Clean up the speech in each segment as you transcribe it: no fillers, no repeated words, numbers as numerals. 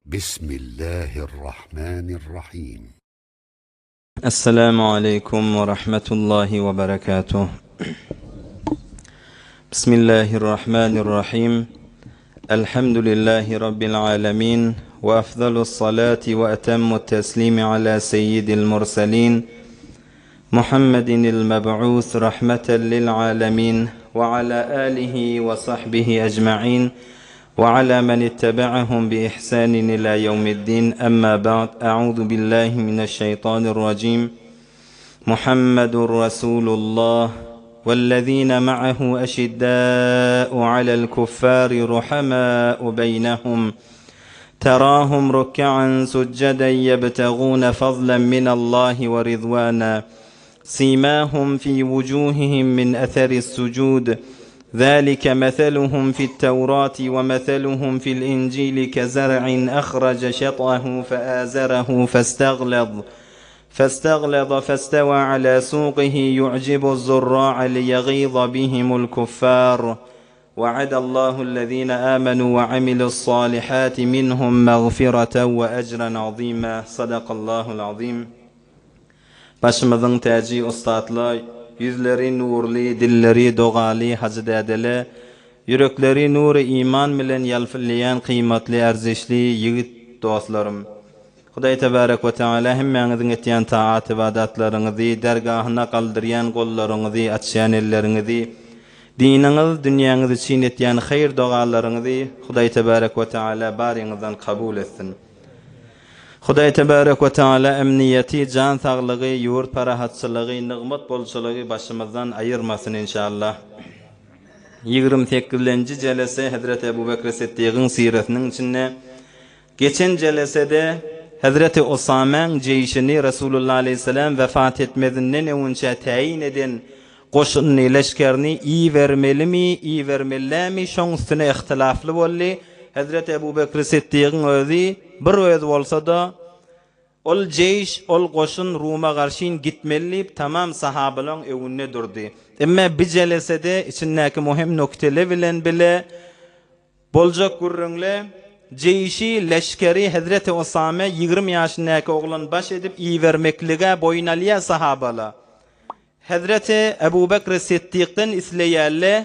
بسم الله الرحمن الرحيم. السلام عليكم ورحمة الله وبركاته. بسم الله الرحمن الرحيم. الحمد لله رب العالمين، وأفضل الصلاة وأتم التسليم على سيد المرسلين محمد المبعوث رحمة للعالمين، وعلى آله وصحبه أجمعين، وعلى من اتبعهم بإحسان إلى يوم الدين. أما بعد، أعوذ بالله من الشيطان الرجيم. محمد رسول الله والذين معه أشداء على الكفار رحماء بينهم، تراهم ركعا سجدا يبتغون فضلا من الله ورضوانا، سيماهم في وجوههم من أثر السجود، ذلك مثلهم في التوراة ومثلهم في الإنجيل كزرع أخرج شطأه فآزره فاستغلظ فاستوى على سوقه يعجب الزراع ليغيظ بهم الكفار. وعد الله الذين آمنوا وعملوا الصالحات منهم مغفرة وأجرا عظيما. صدق الله العظيم. Başımızın təci ustadlar, yüzleri nurli, dilleri doğali hacı dedele, yürekleri nuru iman bilen yalfillayan kıymetli, erzişli yiğit dostlarım. Hudaý tebarek we taala hemmeňiziň etýän taat ibadatlaryňyzy, dergahyna galdyrýan gollaryňyzy, açýan elleriňizi, diniňiz, dünýäňiz üçin etýän hayır dogalaryňyzy Hudaý tebarek we taala baryňyzdan kabul etsin. Hudaý tebarek we taala emniyeti, can saglygy, ýurt parahatçylygy, nygmat bolçylygy başymyzdan aýyrmasyn inşallah. 28-nji jelese Hazreti Ebu Bekr Siddiq'in siretiniň içinde, geçen jelesede Hazreti Osama'n jeyşini Resulullah aleyhisselam vefat etmedinden önce tayin eden goşun leşkerini iyi vermeli mi, iyi vermeli mi, şoň üstüne ihtilaflı bolly. Hazreti Ebu Bekr Siddiq'in özü bir öz bolsa da ol jeyş, ol goşun Ruma garşyn gitmeli, tamam sahabalar öwünde durdy. Emma bir jelesede içindäki muhim noktalar bilen bile boljak gurrungle jeyşi leşkeri Hazreti Osama 20 ýaşyndaky oglan baş edip iyi vermeklige boyun alýa sahabalar. Hazreti Ebu Bekr Siddiq'den isleýärler,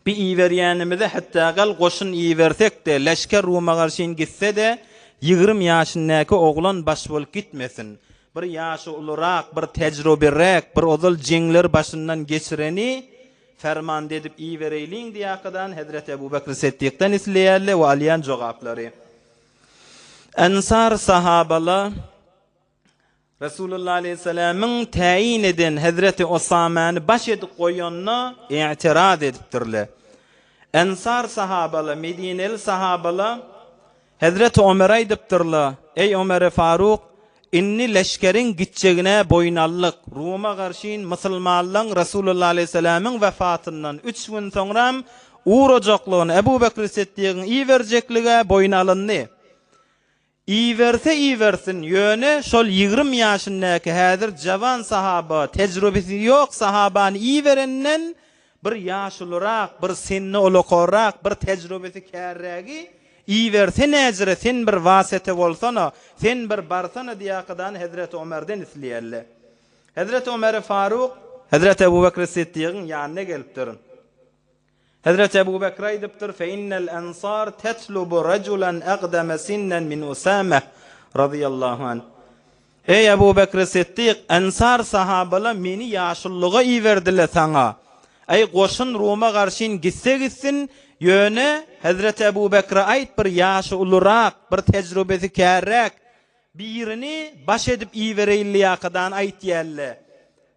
bir iyi verýänimizde hatta gal goşun iyi versek de leşker Ruma garşyn gitse de 20 ýaşyndaky oglan baş bolup gitmesin. Bir ýaşy ulurak, bir tejrüberek, bir ozal jeňler başyndan geçireni ferman edip iyi vereyliň diýakadan Hazreti Ebu Bekr Siddiq'den isleýärler we alýan jogaplary. Ensar sahabalar Resulullah aleyhisselam'ın tayin eden Hazreti Osama'nı baş edip koyonuna i'tiraz edipdirler. Ensar sahabalar, Medineli sahabalar Hazreti Ömer'e edipdirler. Ey Ömer Faruk, inni leşkerin gitjegine boýnallyk, Ruma garşyn musulmanlaryň Resulullah aleyhisselam'ın vefatından 3 gün soňra uğrajaklygyny Ebu Bekr Siddiq'in iyi berjeklige boýun alyndy. İyi verse iyi versin, ýöne şol 20 ýaşyndaky häzir jawan sahaba, tejrübesi ýok sahabany iyi verenden bir ýaşylyrak, bir sinni olokorak, bir tejrübesi kärrägi iyi verse näjire, sen bir wasete bolsana, sen bir barsana diýakadan Hazreti Ömer'den isleýärler. Hazreti Ömer Faruk, Hazreti Ebu Bekr Siddiq'in ýanyna gelipdir. Hazreti Ebu Bekr aýdypdyr: "Fe innel ensar tetlubu rajulan aqdama sinnan min Usama radıyallahu anh." Ey Ebu Bekr Siddiq, ensar sahabalar meni ýaşyllyga iyi berdiler sana. Ey goşun Ruma garşyn gitse gitsin, ýöne Hazreti Ebu Bekr aýt bir ýaşy ulurak, bir tejrübesi kärräk birini baş edip iyi bereýli ýakadan aýtýarlar.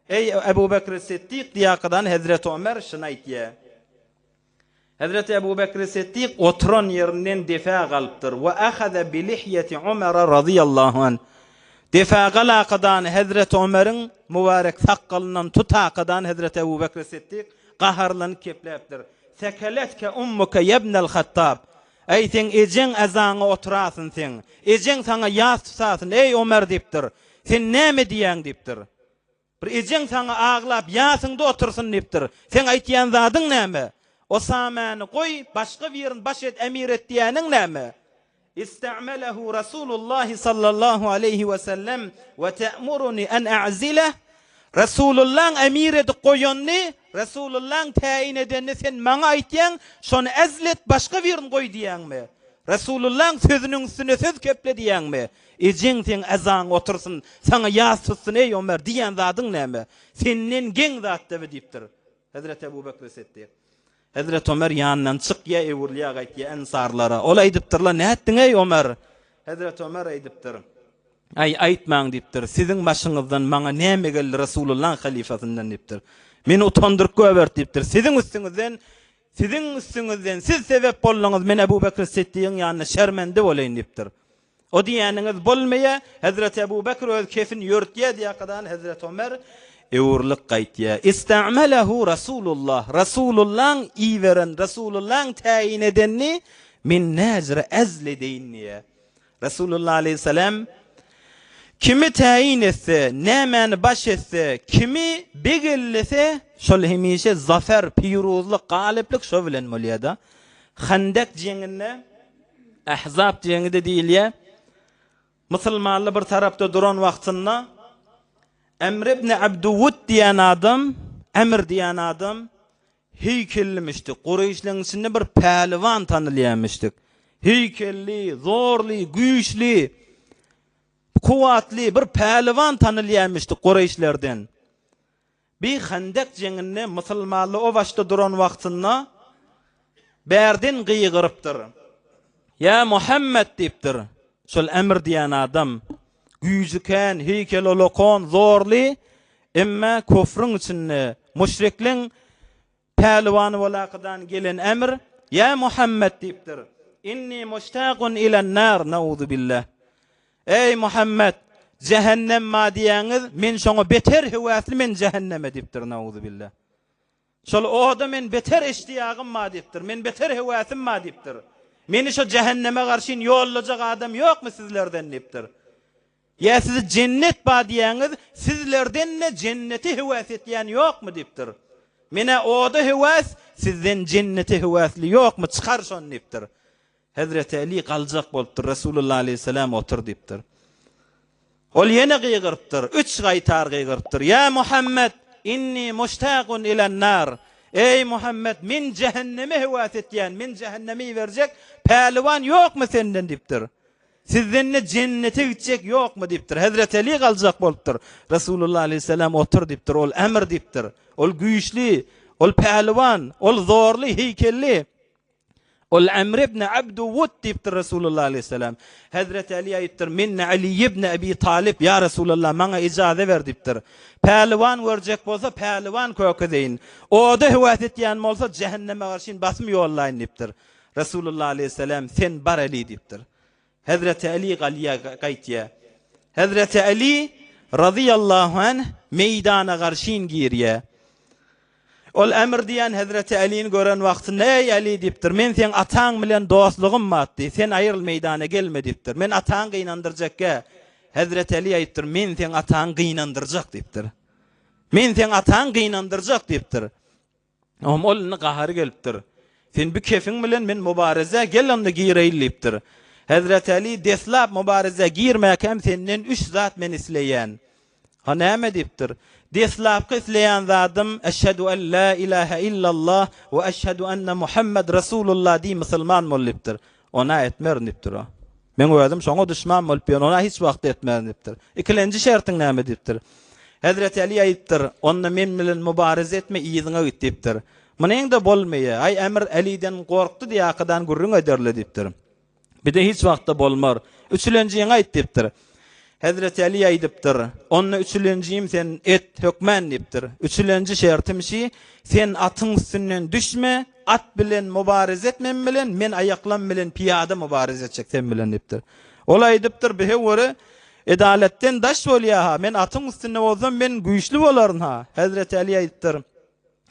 Ey Ebu Bekr Siddiq diýakadan Hazreti Ömer şunu aýtýar. Hazreti Ebu Bekr Siddiq oturan yerinden defa galypdyr we ahaza bi lihyati Ömer radıyallahu anh. Defa galakadan Hazreti Ömer'in mübarek sakalından tutakadan Hazreti Ebu Bekr Siddiq gaharlanyp kepläpdir. Sekeletke ummuka ibnel Hattab. Ey sen ejeň azangy oturasyn sen. Ejeň sana ýas tutasyn ey Ömer dipdir. Sen näme diýäň dipdir. Bir ejeň sana aglap ýasynda otursun dipdir. Sen aýtýan zadyň näme? Osama'ny koy, başga birini baş et, emir et diýäniň näme? İsta'melehu Resulullah sallallahu aleyhi ve sellem ve te'muruni en a'zile. Resulullah'ın emir edip koyonni, Resulullah'ın tayin edenini sen maňa aýtýaň, şonu ezlet başga birini koy diýäňmi? Resulullah'ın sözünün üstüne söz köple diýäňmi? Ejiň sen ezan otursun, sana ýaz tutsun ey Ömer diýen zadyň näme? Senden geň zat dep diýipdir. Hazrat Ebu Bekr Siddiq. Hazrat Ömer ýanyndan çykýa ewurliýa gaýtdy ensarlara. Ol aýdypdyrlar, "Näetdiň ey Ömer?" Hazrat Ömer aýdypdyr. Aýtmaň diýipdir. Siziň başyňyzdan maňa näme geldi Resulullah'ın halifasyndan diýipdir. Meni utandyryp göbert diýipdir. Siziň üstüňizden siz sebep bolýaňyz men Ebu Bekr Siddiq'in ýanyna şermende bolaýyn diýipdir. O diýäniňiz bolmaýa, Hazrat Ebu Bekr öz kefini ýörtýär diýakadan Hazrat Ömer ewurlyk gaýtýar. İsta'melehu Rasulullah. Resulullah'ın iýveren, Resulullah'ın tayin edenni min najra azledeýinniýe. Resulullah aleyhisselam kimi tayin etse, nämäni baş etse, kimi begellese, şol hemişe zafer, piýruzlyk, galyplyk şo bilen bolýar-da. Handak jeňinde, Ahzab jeňinde diýilýär. Musulmanlar bir tarapda duran wagtynda Emr ibn Abduvud diýen adam, Emr diýen adam heykellimişdi. Qurayşlaryň içinde bir pähliwan tanylýarmışdyk. Heykelli, zorly, güýçli, kuwatly bir pähliwan tanylýarmışdy Qurayşlerden. Bir Handak jeňinde musulmanlar o başda duran wagtynda bärden gıygyrypdyr. "Ya Muhammed" diýipdir. Şol Emr diýen adam güýjükän, heykel olokon, zorly, emma köfrüň içinde müşrikliň pählivany bolakadan gelen Emr, "Ya Muhammed" diýipdir. "Inni mushtaqun ilen nar, nauzu billah." Ey Muhammed, cehennem ma diýäňiz, men şoňa beter hewäsli men cehenneme diýipdir, nauzu billah. Şol oda men beter eştiýagym ma diýipdir, men beter hewäsim ma diýipdir. Meni şo cehenneme garşyn ýollajak adam ýokmy sizlerden diýipdir. Ya sizi cennet ba diýäňiz, sizlerden ne cenneti hewäs etýän ýokmy diýipdir. Mene oda hewäs, sizden cenneti hewäsli ýokmy, çykar şonu diýipdir. Hazrat Ali galjak bolupdyr, Resulullah aleyhisselam otur diýipdir. Ol ýene gıygyrypdyr, 3 gaýtar gıygyrypdyr. "Ya Muhammed, inni mushtaqun ilen nar." Ey Muhammed, men cehenneme hewäs etýän, men cehennemi berjek pähliwan ýokmy senden diýipdir. Sizden ne cennete gitjek ýokmy diýipdir. Hazrat Ali galjak bolupdyr. Resulullah aleyhisselam otur diýipdir. Ol Emr diýipdir. Ol güýçli, ol pähliwan, ol zorly, heykelli. Ol Emr ibn Abduvud diýipdir Resulullah aleyhisselam. Hazrat Ali aýtdyr, "Men Ali ibn Abi Talib, ya Resulullah, maňa ijaza ber" diýipdir. Pähliwan görjek bolsa pähliwan kökedeýin. Oda hewäs etýän bolsa cehenneme garşyn basmy ýollaýyn diýipdir. Resulullah aleyhisselam sen bar Ali diýipdir. Hazrat Ali gaýtýar. Hazrat Ali radıyallahu anh meydana garşyn girýär. Ol Emr diýen Hazrat Ali'ni gören wagtynda "Ey Ali" diýipdir. "Men sen ataň bilen dostlugym matdy. Sen aýryl meydana gelme" diýipdir. "Men ataň gynandyrjakka." Hazrat Ali aýtdyr, "Men sen ataň gynandyrjak" diýipdir. "Men sen ataň gynandyrjak" diýipdir. Ol gahary gelipdir. "Sen bu kefin bilen men mübareze gelende gireýil" diýipdir. Hazrat Ali deslap mübareze girmäkem senden 3 zat men isleýän. Ha näme diýipdir? Deslap isleýän zatym eşhedü en la ilahe illallah we eşhedü enne Muhammed Resulullah diýip musulman bolupdyr. Ona etmer diýipdir o. Men öýdüm şoňa düşman bolup ona hiç wagt etmer diýipdir. Ikilenji şertiň näme diýipdir? Hazrat Ali aýtdyr, "Onna men bilen mübareze etme, iýiňe git" diýipdir. Munyň da bolmaýar. Ay Emr Ali'den gorkdy diýakadan gurrun ederle diýipdir. Bir de hiç wagtda bolmar. Üçlenjiňe aýt diýipdir. Hazrat Ali aýdypdyr, "Onna üçlenjim sen et hökmen" diýipdir. Üçlenji şertim şi, sen atyň üstünden düşme, at bilen mübareze etmen bilen men ayaklam bilen piyada mübareze etjek sen bilen diýipdir. Ol aýdypdyr, "Behewere edaletden daş bolýar ha, men atyň üstünde bolsam men güýçli bolaryn ha." Hazrat Ali aýdypdyr,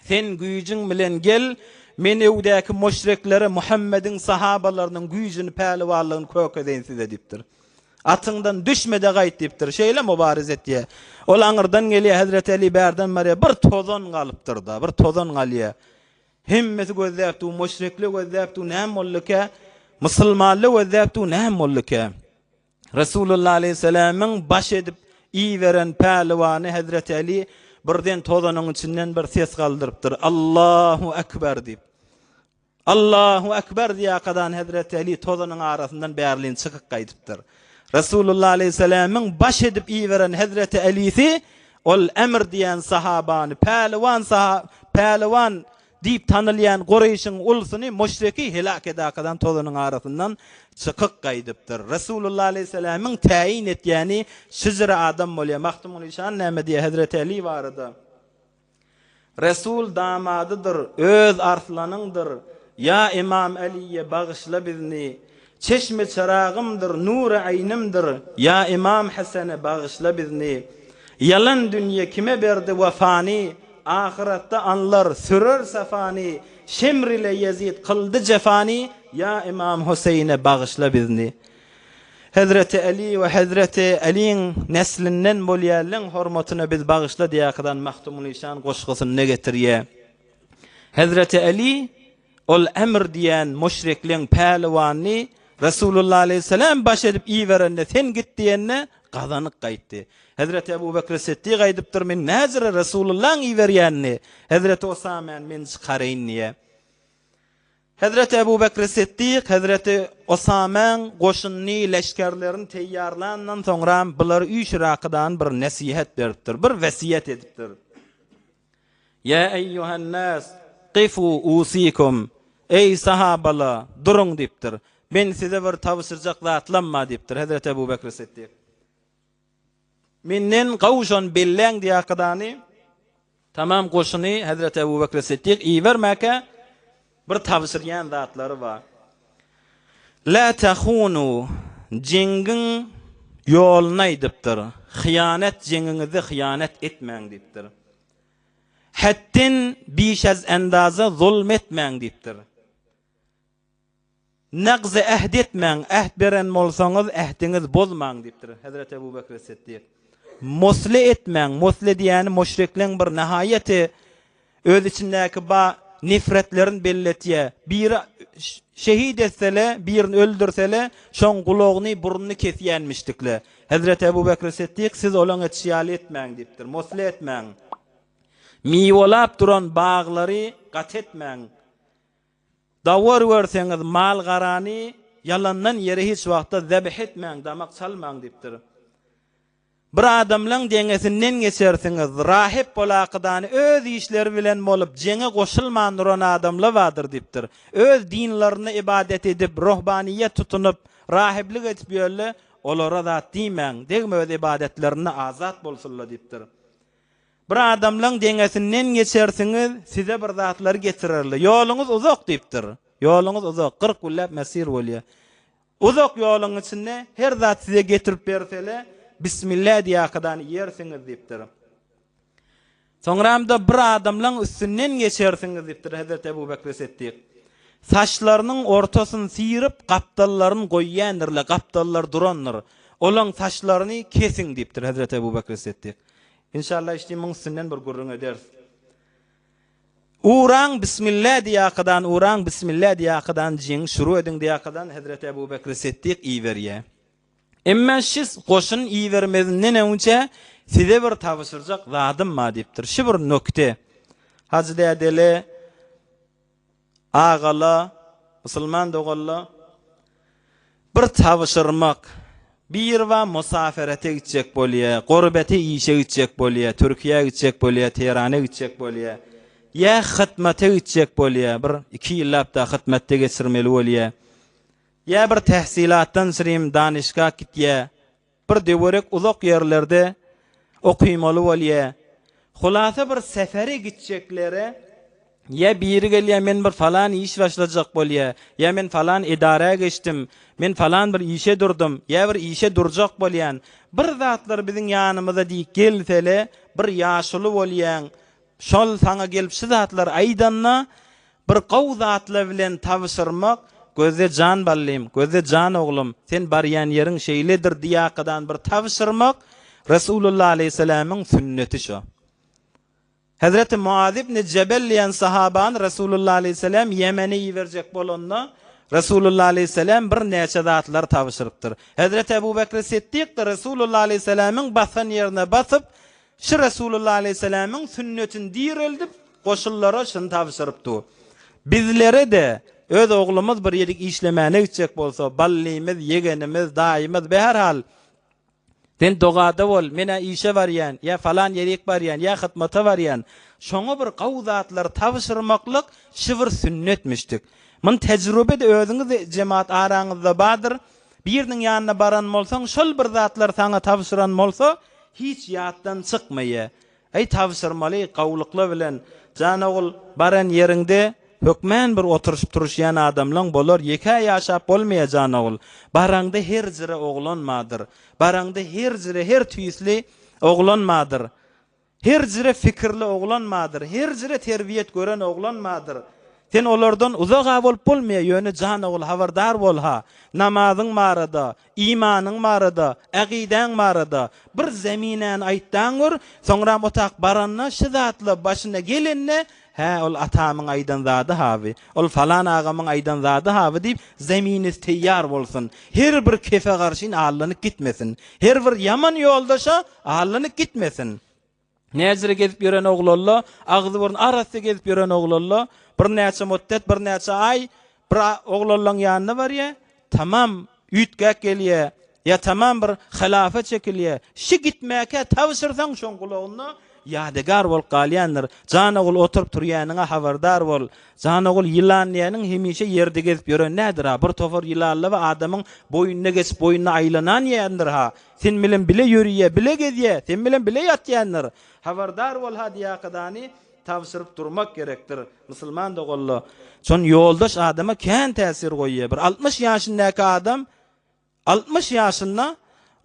"Sen güýjüň bilen gel, men ewdäki müşriklere Muhammed'in sahabalarynyň güýjüni, pähliwanlygyny kökedeýin" diýipdir. "Atyňdan düşmede gaýt" diýipdir. Şeýle mübareze etýär. Ol aňyrdan gelýär Hazrat Ali bärden barya bir tozan galypdyr da, bir tozan galýar. Hemmesi gözläpdi, müşriklik gözläpdi, näme bolluk? musulmanlyk özäpdi näme boldyka? Resulullah aleyhisselam'ın baş edip iyi veren pehliwanı Hazreti Ali birden tozanyň içinden bir ses galdyrypdyr. Allahu ekber diýip. Allahu ekber diýäkadan Hazreti Ali tozanyň arasyndan bärlin çykyp gaýdypdyr. Resulullah aleyhisselam'ın baş edip iyi veren Hazreti Ali'si ol emr diýen sahabany pehliwan diýip tanylýan Qurayşyň ulusyny müşriki helak edäkadan tozanyň arasyndan çykyp gaýdypdyr. Resulullah aleyhisselam'ın taýin etýäni şüzre adam bolýar. Mahtumul İşan näme diýe Hazreti Ali barada. Resul damadydyr, öz arslanyňdyr. Ya İmam Ali'ye bağışla bizni. Çeşme çarağımdır, nur-i aynimdir. Ya İmam Hasan'a bağışla bizni. Yalan dünya kime berdi vefani? Ahirette anlar sürür safani. Şemr ile Yezid kıldı cefani. Ya İmam Hüseyin'e bağışla bizni. Hazreti Ali ve Hazreti Ali'nin neslinden bolýarlyň hormatyna biz bağışla diýäkadan Mahtumul İşan goşgusyny getirýär. Hazreti Ali ol emr diýen müşrikliň pehliwany Resulullah aleyhisselam baş edip iyi verende sen git diýenne gazanyk gaýtdy. Hazreti Ebu Bekr Siddiq aýdypdyr men näzire Resulullah'ın iyi berýänini. Hazreti Osama men çykaryn diýe. Hazreti Ebu Bekr Siddiq, Hazreti Osama goşunny leşkerlerini teýýarlandan soňra bular üç rakydan bir nasihat beripdir, bir wesiýet edipdir. Ya eyyuhan nas qifu usikum. Ey sahabala durun diýipdir. Ben size bir tawsyrjak zatlanma diýipdir Hazreti Ebu Bekr Siddiq. Menden gawşan belläň diýäkdany tamam goşuny Hazreti Ebu Bekr Siddiq iyi vermäke bir tawsyrýan zatlary bar. La tahunu jingin ýoluna aýdypdyr. Hyýanet jingiňizi hyýanet etmäň diýipdir. Hattin biş az endaza zulm etmäň diýipdir. Naqzy ahd etmäň, ahd beren bolsaňyz ahdiňiz bozmaň diýipdir Hazreti Ebu Bekr Siddiq. Musle etmäň, musle diýäni müşrikliň bir nihayeti öz içindäki ba nifretlerin belletýär. Bir şehit etsele, birini öldürsele, şoň gulagyny burnuny kesýänmişdikle. Hazreti Ebu Bekr Siddiq siz olaň etşýaly etmäň diýipdir. Musle etmäň. Miwolap duran baglary gat etmäň. Dawar werseňiz mal garany yalandan ýere hiç wagtda zebh etmäň, damak salmaň diýipdir. Bir adamlaň deňesinden geçersiňiz, rahip bolaqydany öz işleri bilen bolup jeňe goşulman duran adamlar bardyr diýipdir. Öz dinlerini ibadet edip, ruhbaniyet tutunup, rahiplik etip ýölle olara zat diýmäň, degme öz ibadetlerini azat bolsunlar diýipdir. Bir adamlaň deňesinden geçersiňiz, size bir zatlar getirirler. Ýoluňyz uzak diýipdir. Ýoluňyz uzak, 40 güllap mesir bolýar. Uzak ýoluň içinde her zat size getirip bersele, Bismillah diýäkadan ýersiňiz diýipdir. Soňramda bir adamlaň üstünden geçersiňiz diýipdir Hazreti Ebu Bekr Siddiq. Saçlarynyň ortasyny sýryp, gapdallaryny goýýandyr, gapdallar durandyr. Olaň saçlaryny kesiň diýipdir Hazreti Ebu Bekr Siddiq. İnşallah işdiň üstünden bir gurrun ederiz. Uran Bismillah diýäkadan, uran Bismillah diýäkadan jiň şuru ediň diýäkadan Hazreti Ebu Bekr Siddiq iyi berýär. Emma siz goşun iyi vermedinden önce size bir tawsyrjak zadym ma diýipdir. Şu bir nokte. Hazreti Adele agala musulman dogalla bir tawsyrmak bir va musaferete gitjek bolýar, gurbete işe gitjek bolýar, Türkiýe gitjek bolýar, Teherana gitjek bolýar. Ya hytmata gitjek bolýar, bir 2 ýyllapda hytmatda geçirmeli bolýar. Ya bir tahsilatdan sirim danışga gitýär. Bir dewerek uzak ýerlerde okuýmaly bolýar. Hulasa bir sefere gitjeklere ya biri gelýär men bir falan iş başlajak bolýar. Ya men falan idara geçdim. Men falan bir işe durdum. Ya bir işe durjak bolýan. Bir zatlar biziň ýanymyza diýip gelsele, bir ýaşuly bolýan. Şol saňa gelip şu zatlar aýdanna bir gaw zatlar bilen tawsyrmak gözde can ballym, gözde can oglum, sen barýan ýeriň şeýledir diýäkadan bir tawsyrmak Resulullah aleyhisselam'ın sünneti şu. Hazreti Muaz ibn Cebel diýen sahaban Resulullah aleyhisselam Yemen'e ýiberjek bolanda Resulullah aleyhisselam bir neçe zatlar tavşırıptır. Hazreti Ebu Bekir Siddiq de Resulullah aleyhisselam'ın basan yerine basıp, şu Resulullah aleyhisselam'ın sünnetin direldip, koşullara şunu tavşırıptı. Bizlere de öz oğlumuz bir yedik işlemene gidecek bolsa, ballimiz, yegenimiz, daimiz, beherhal, sen dogada bol, mena işe varyan, ya falan yerik varyan, ya hıtmata varyan, şoňa bir gawzatlar tavşyrmaklyk şıvır sünnetmişdik. Mun tecrübe de özüňiz cemaat araňyzda bardyr. Biriniň ýanyna baran bolsaň, şol bir zatlar saňa tavşyran bolsa, hiç ýatdan çykmaýa. Ey tavşyrmaly gawlykly bilen, janagul baran ýerinde hökmen bir oturuşup turuşýan adamlaň bolar, ýeke ýaşap bolmaýa janagul. Baranda her jire oglanmadyr. Baranda her jire her tüýsli oglanmadyr. Her jire fikirli oglanmadyr. Her jire terbiýet gören oglanmadyr. Sen olardan uzak bolup bolmaýa ýöne janagul habardar bol ha. Namazyň marada, imanyň marada, aqidaň marada bir zeminen aýtdaňyr, soňra otak baranna şu zatly başyna gelenne, ha ol atamyň aýdan zady haby, ol falan agamyň aýdan zady haby diýip zeminiz teýýar bolsun. Her bir kefe garşyn allanyp gitmesin. Her bir yaman ýoldaşa allanyp gitmesin. Näzire gezip ýören oglalla, agzy burun arasy gezip ýören oglalla, bir näçe müddet, bir näçe ay bir oglallaň ýanyna barýa, tamam üýtgäk gelýär, ya tamam bir hilafa çekilýär. Şi gitmäke tawşyrsaň şoň gulagyna ýadegar bolup galýandyr. Janagul oturup turýanyňa habardar bol. Janagul ýylanýanyň hemişe ýerde gezip ýören nädir ha? Bir tofar ýylanly we adamyň boýunna geçip boýunna aýlanan ýandyr ha. Sen bilen bile ýörýär, bile gezýär, sen bilen bile ýatýandyr. Habardar bol ha diýakydany tavşyryp durmak gerekdir. Musulman da golla. Şon ýoldaş adama kän täsir goýýar. Bir 60 ýaşyndaky adam 60 ýaşynda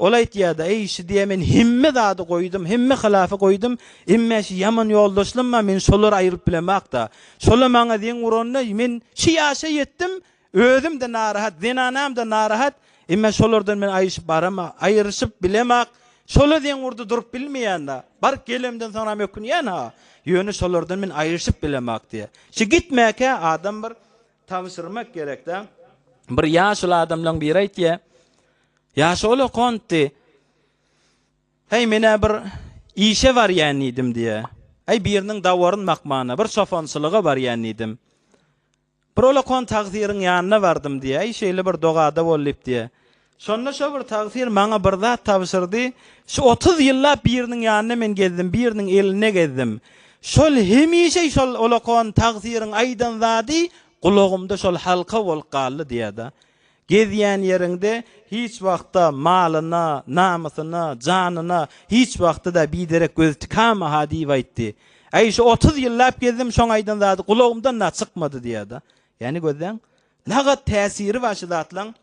ol aýtýarda, ey şi diýe men himme zady goýdum, himme hilafy goýdum, imme şi ýaman ýoldaşlymma men şolar aýryp bilemakda. Şola maňa diň uranda men şi ýaşa ýetdim, özüm de narahat, zinanam da narahat, imme şolardan men aýyşyp barama, aýryşyp bilemak. Şola diň urda durup bilmeýända, bar gelemden soňra mökünýän ha. Ýöne şolardan men aýryşyp bilemak diýe. Şi gitmäke adam bir tawşyrmak gerek-de. Bir ýaşly adamlaň biri aýtdy, ýaşy ola konty. Hey mene bir işe barýan idim diýe. Hey biriniň dawaryn makmana, bir sofonçylyga barýan idim. Bir ola kon tagziriň ýanyna bardym diýe. Hey şeýle bir dogada bolup diýe. Şonda şo bir tagzir maňa bir zat tawşyrdy. Şu 30 ýyllap biriniň ýanyna men gezdim, biriniň eline gezdim. Şol hemişe şol ola kon tagziriň aýdan zady gulagymda şol halka bolup galdy diýe-de. Gezýän ýerinde hiç wagtda malyna, namasyna, janyna hiç wagtda da biderek göz tikama hadi aýtdy. Aý şu 30 ýyllap gezdim, şoň aýdan zady gulagymdan na çykmady diýe-de. Ýani gözden naga täsiri başy zatlaň.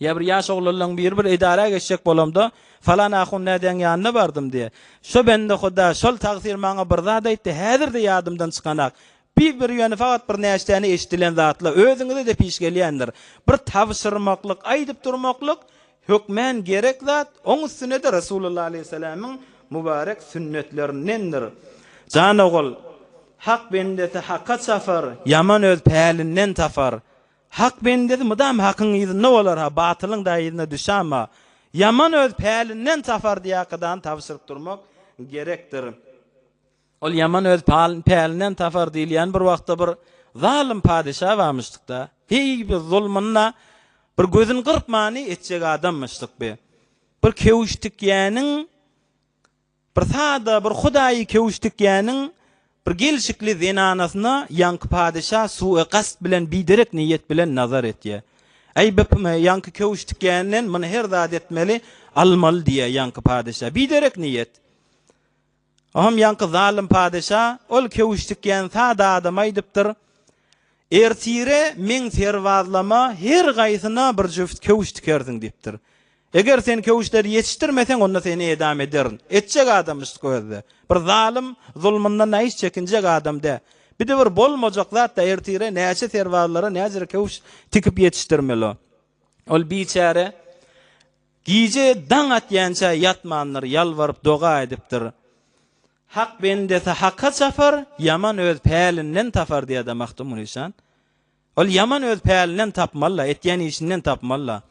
Ya bir ýaş oglalaryň bir idara geçecek bolamda falan ahun näden ýanyna bardym diye. Şo bende Huda şol tagzir maňa bir zat aýtdy, häzirde ýadymdan çykanak. Bir ýöne fakat bir näçeni eşitilen zatla özüňize de piş gelýändir. Bir tawşyrmaklyk, aýdyp durmaklyk hökmen gerek zat, oň üstüne de Resulullah aleyhisselam'yň mübarek sünnetlerindendir. Janagul hak bendeti hakka safar, yaman öz pälinden tafar. Hak bendeti mudam hakyň ýyzyna bolar ha, batylyň da ýyzyna düşäma. Yaman öz pälinden tafar diýakadan tawşyryp durmak gerekdir. Ol yaman öz pälinden tafar diýilýän bir wagtda bir zalim padişah barmyşdykda. Hey bir zulmuna bir gözün gyrpmany etjek adammışdyk be. Bir kewişdikýäniň bir sada bir Hudaýy kewişdikýäniň bir gelşikli zinanasyna ýanky padişah suwe gast bilen biderek niýet bilen nazar etdi. Ey bepme ýanky kewişdikýänden muny her zat etmeli, almaly diýe ýanky padişah biderek niýet. Aham ýanky zalim padişah ol kewişdikýän sada adam aýdypdyr. Ertire men serwazlama her gaýsyna bir jüft kewişdikerdiň diýipdir. Eger sen kewişleri yetiştirmesen onda seni edam ederin. Etjek adamyş gözde. Bir zalim zulmyndan näiş çekinjek adamda. Bir de bir bolmajak zat da ertire näçe serwazlara näçe kewiş tikip yetiştirmeli. Ol biçare giýje daň atýança ýatmanlar ýalwaryp doga edipdir. Hak bendesi hakka safar, yaman öz pälinden tafar diýe de Mahtum Hüseyin. Ol yaman öz pälinden tapmalla, etýän işinden tapmalla.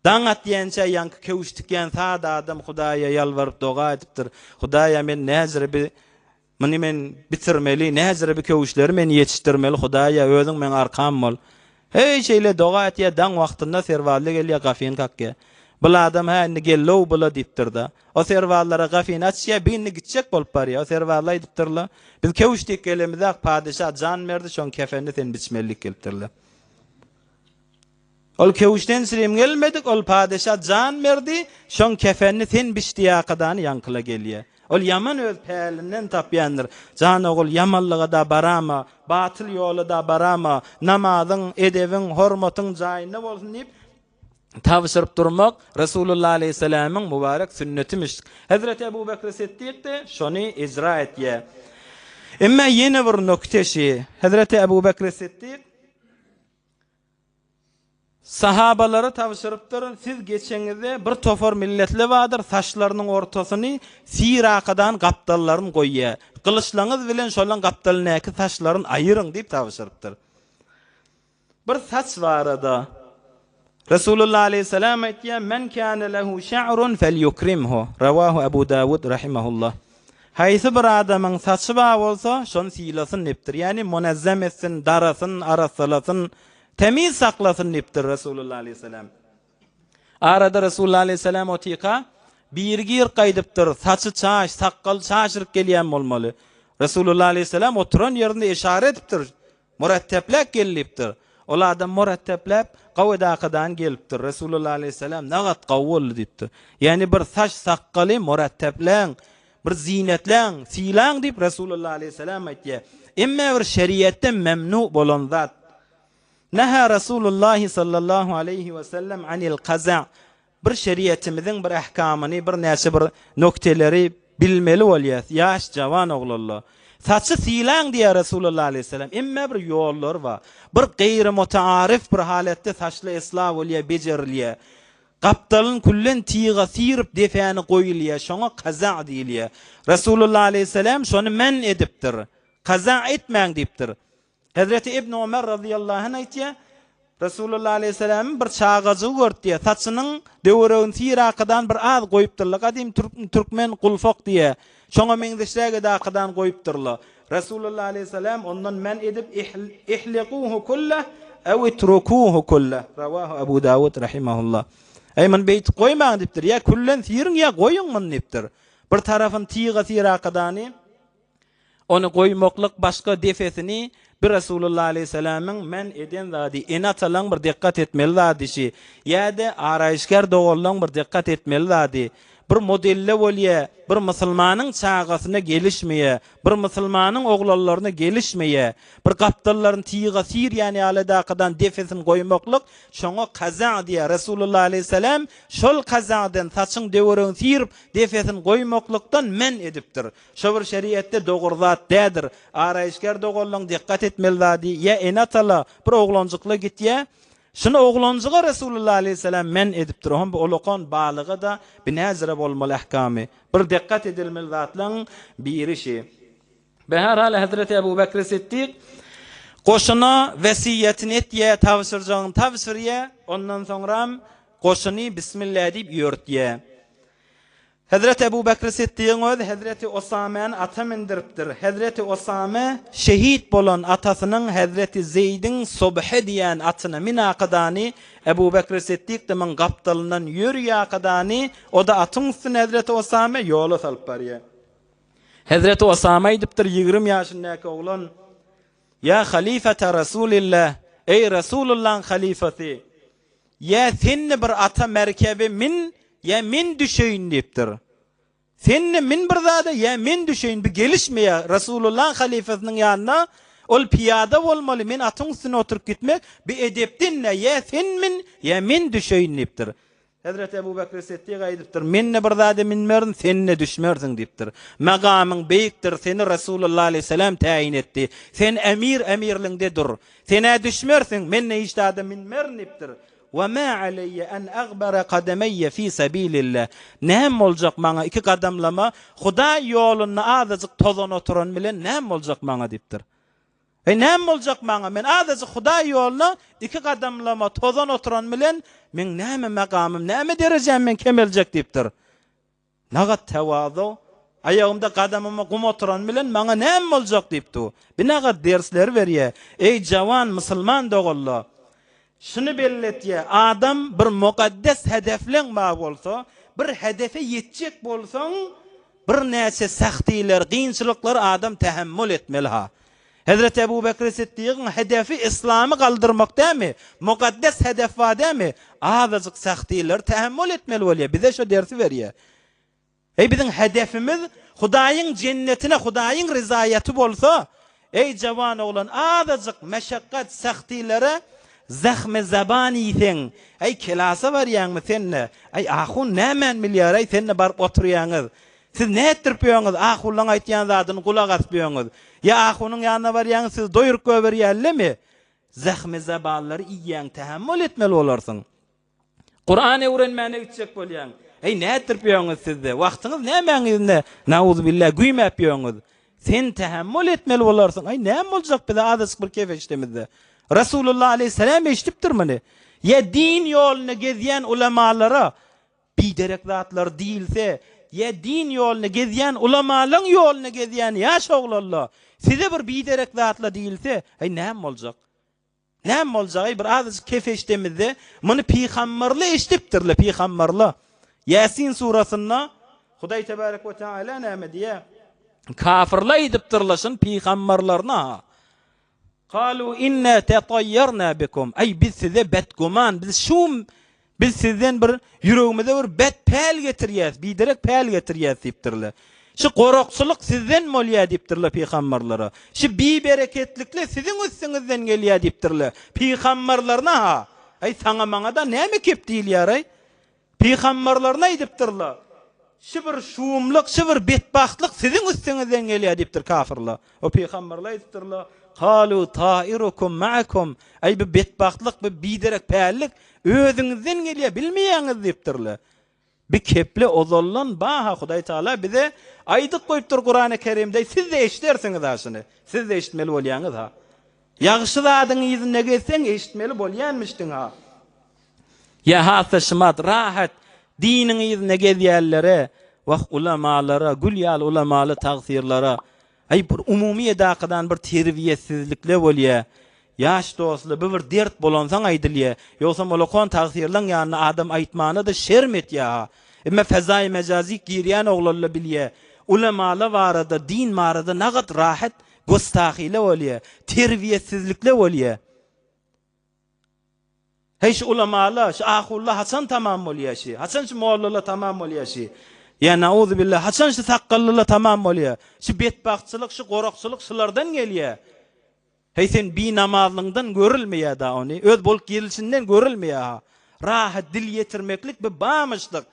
Daňat diýençe ýanky kewüşdikýän sada adam Hudaýa ýalbaryp doga edipdir. Hudaýa men näzir bir meni men bitirmeli, näzir bir kewüşleri men ýetişdirmeli. Hudaýa özüň men arkam bol. Hey şeýle doga etýä daň wagtynda serwally gelýär gafin kakka. Bul adam hänni gellow bula dipdir da. O serwallara gafin açýa binni gitjek bolup barýar. O serwalla dipdirler. Biz kewüşdik gelemizde padişah jan berdi, şoň kefenni sen biçmellik gelipdirler. Ol kewüşden sirem gelmedik, ol padişah jan berdi, şoň kefenni sen biçdiýakadan ýankyla gelýär. Ol yaman öz pälinden tapýandyr. Jan ogul yamanlyga da barama, batyl ýola da barama, namazyň, edebiň, hormatyň jaýynda bolsun diýip tawşyryp durmak Resulullah aleyhisselam'ın mübarek sünnetimiş. Hazreti Ebu Bekr Siddiq de şonu icra etýär. Emma ýene bir nokteşi, Hazreti Ebu Bekr Siddiq sahabalara tawşyrypdyr. Siz geçeňizde bir tofor milletli wadyr, saçlarynyň ortasyny sirakadan gapdallaryny goýýar. Kılıçlaňyz bilen şolan gapdalynyky saçlaryny aýyryň diýip tawşyrypdyr. Bir saç barada Resulullah aleyhisselam etýär, "Men kana lehu şa'run felyukrimhu." Rawahu Abu Dawud rahimahullah. Haýsy bir adamyň saçy bar bolsa, şonu silasyn nepdir. Ýani munazzam etsin, darasyn, arasalasyn, temiz saklasın nepdir Resulullah aleyhisselam. Arada Resulullah aleyhisselam otyka birgir gaýdypdyr. Saçy çaş, sakkal çaşyryp gelýän bolmaly. Resulullah aleyhisselam oturan ýerinde işaret etipdir. Muratteplek gelipdir. Ol adam muratteplep gawdaqadan gelipdir. Resulullah aleyhisselam nagat gawul diýipdir. Ýani bir saç sakkaly muratteplän, bir zinetläň, silaň diýip Resulullah aleyhisselam aýtdy. Emma bir şeriatda memnu bolan zat. Naha Resulullah sallallahu aleyhi ve sellem anil qaza'. Bir şeriatimiziň bir ahkamyny, bir näçe bir nokteleri bilmeli bolýar. Ýaş jawan oglanlar. Saçy silaň diýär Resulullah aleyhisselam. Emma bir ýollar bar. Bir gayri mutaarif bir halatda saçly islah bolýar, bejerilýär. Gapdalyn kullen tiýga sirip defäni goýulýar. Şoňa qaza' diýilýär. Resulullah aleyhisselam şonu men edipdir. Qaza' etmäň diýipdir. Hazreti İbn Ömer radıyallahu anh aýtýar, Resulullah aleyhisselam bir çağacı gördi. Saçynyň döwregini sirakadan bir az goýupdyrlar. Gadim türkmen gulfak diýär. Şoňa meňdeşläge daqadan goýupdyrlar. Resulullah aleyhisselam ondan men edip ihliquhu kullah aw itrukuhu kullah. Rawahu Abu Dawud rahimahullah. Aýman beýt goýmaň diýipdir. Ya kullen sirin ya goýuňman diýipdir. Bir tarafyn tiýga sirakadany onu goýmaklyk başga defesini bir Resulullah aleyhisselam'ın men eden zadi enatalan bir dikkat etmeli zadi şi. Ýa-da araýşgar dogollaň bir dikkat etmeli zadi. Bir modelle bolýa, bir musulmanyň çağasyna gelişmeýe, bir musulmanyň oglanlaryna gelişmeýe, bir gapdallaryň tiýga sir ýani aladaqadan defesin goýmaklyk, şoňa qaza' diýär Resulullah aleyhisselam. Şol qaza'dan saçyň döwregini sirip defesin goýmaklykdan men edipdir. Şo bir şeriatda dogry zat dädir. Araýşgar dogollaň dikkat etmeli zadi. Ya enatala bir oglanjykla gitýär. Şunu oglanjyga Resulullah aleyhisselam men edipdir. Hom bu olokon balygy da binazira bolmaly ahkamy. Bir dikkat edilmeli zatlaryň biri şi. Behar Hazreti Ebu Bekr Siddiq goşuna wesiýetini etýär, tawşyrjagyny tawşyrýar, ondan soňra goşuny bismillah diýip ýörtýär. Hazreti Ebu Bekr Siddiq'in öz Hazreti Osame'nin ata mindiripdir. Hazreti Osame şehit bolan atasının Hazreti Zeyd'in Subhi diýen atyny minaqadany Ebu Bekr Siddiq de men gapdalyndan ýörýäkadany o da atyň üstüne Hazreti Osame ýola salyp barýar. Hazreti Osame diýipdir 20 ýaşyndaky oglan, "Ya halifata Rasulillah, ey Resulullah'ın halifati, ya senni bir ata merkebi min ya min düşeyin diýipdir. Senni min bir zada ya min düşeyin bir gelişmeýär Resulullah halifasının ýanyna ol piyada bolmaly, men atyň üstüne oturup gitmek bir edepdinle ya sen min ya min düşeyin diýipdir. Hazreti Ebu Bekr Siddiq aýdypdyr, "Menne bir zada minmerin, senne düşmersiň" diýipdir. "Magamyň beýikdir, seni Resulullah aleyhisselam taýin etdi. Sen emirliňde dur. Sene düşmersiň, menne hiç zada minmerin" diýipdir. وَمَا عَلَيَّ أَنْ أَغْبَرَ قَدَمَيَّ فِي سَبِيلِ اللّٰهِ Näme boljak maňa iki gadamlama Hudaý ýolunda azyjyk tozan oturan bilen näme boljak maňa diýipdir. Näme boljak maňa? Men adazy Hudaý ýoluna 2 gadamlama tozan oturan bilen men näme makamym, näme derejem men kemeljek diýipdir. Nagat tawadu, ayağımda gadamyma gum oturan bilen maňa näme boljak diýipdi. Binagat dersler berýär. Ey jawan musulman dogalla. Şunu belletýär, adam bir mukaddes hedefleň bar bolsa, bir hedefe yetjek bolsaň, bir näçe sahtylar, gynçylyklar adam tahammül etmeli ha. Hazreti Ebu Bekir Siddiq'in hedefi İslam'ı kaldırmak değil mi? Mukaddes hedef var değil mi? Azıcık sahtiler tahammül etmeli oluyor. Bize şu dersi veriyor. Bizim hedefimiz Hudaýyň cennetine, Hudaýyň rızayeti bolsa, ey jawan oğlan azıcık meşakkat sahtilere zahme zaban ýiten. Ey kelasa var ýa-mı senne? Ey ahun nämen milyar ey senne barıp oturýaňyz. Siz ne ettirpiyorsunuz? Ahullan aytýan zadyny kulak asmıyorsunuz. Ya ahunun ýanyna barýaňyz siz doýurup göberýärlimi? Zahme zabanlary iýýäň tahammül etmeli bolarsyň. Kur'an öwrenmäne gitjek bolýan. Ey ne ettirpiyorsunuz sizde? Wagtyňyz nämeňizde? Nauzubillah güýmäp ýöňüz. Sen tahammül etmeli bolarsyň. Ey näme boljak bize azys bir kefeşdemizde? Rasulullah aleyhisselam eşitipdirmini? Ya din ýoluny gezýän ulamalara biderek zatlar diýilse, ya din ýoluny gezýän ulamalyň ýoluny gezýän ýaş oglanlar size bir biderek zatla diýilse, ey näme boljak? Näme boljak? Bir azys kefeşdemizde muny peýgamberler eşitipdirler, peýgamberler. Yasin surasynda Hudaý tebarek we taala näme diýär? Kafirler edipdirleşin peýgamberlerine. Qalu inna tatayyarna bikum. Ay biz size betguman, biz sizden bir yüreğimize bir bet pel getirýäs, biderek pel getirýäs diýipdirler. Şu gorokçuluk sizden molýa diýipdirler peýgamberlere. Şu bi bereketlikle sizin üstüňizden gelýär diýipdirler peýgamberlerine ha. Ay saňa maňa da näme kep diýilýär ay? Peýgamberlerine diýipdirler. Şu bir şuumlyk, şu bir betbahtlyk sizin üstüňizden gelýär diýipdir kafirler. O peýgamberler diýipdirler. Qalu ta'irukum ma'akum. Ay bu betbahtlyk, bu biderek pälik özüňizden gelýär, bilmeýäňiz diýipdirler. Bir keple ozallan baha Hudaý Taala bize aýdyp goýupdyr Kur'an-ı Kerimde. Siz de eşitersiňiz aşyny. Siz de eşitmeli bolýaňyz ha. Ýagşy zadyň ýüzüne gelseň eşitmeli bolýanmyşdyň ha. Ya hasşmat rahat diniň ýüzüne gelýärlere, wagt ulamalara, gülýal ulamaly tagsirlara, ay bir umumy edaqadan bir terbiýesizlikle bolýar. Yaş dostly bir dert bolansaň aýdylýar. Ýogsa molokon tagsirlaň ýanyna adam aýtmany da şermet ýa. Emma fazai mejazi girýän oglanlar bilýär. Ulamalar barada, din barada nagat rahat gostahyla bolýar, terbiýesizlikle bolýar. Heş ulamalar, şu ahullah haçan tamam bolýar. Haçan şu mollalar tamam bolýar. Ya nauzubillah, haçan şu sakallylar tamam bolýar. Şu betbahtçylyk, şu gorokçylyk şulardan gelýär. Hey sen bi namazlyňdan görülmeýär da ony, öz bolup gelişinden görülmeýär. Rahat dil ýetirmeklik bir bamyşlyk.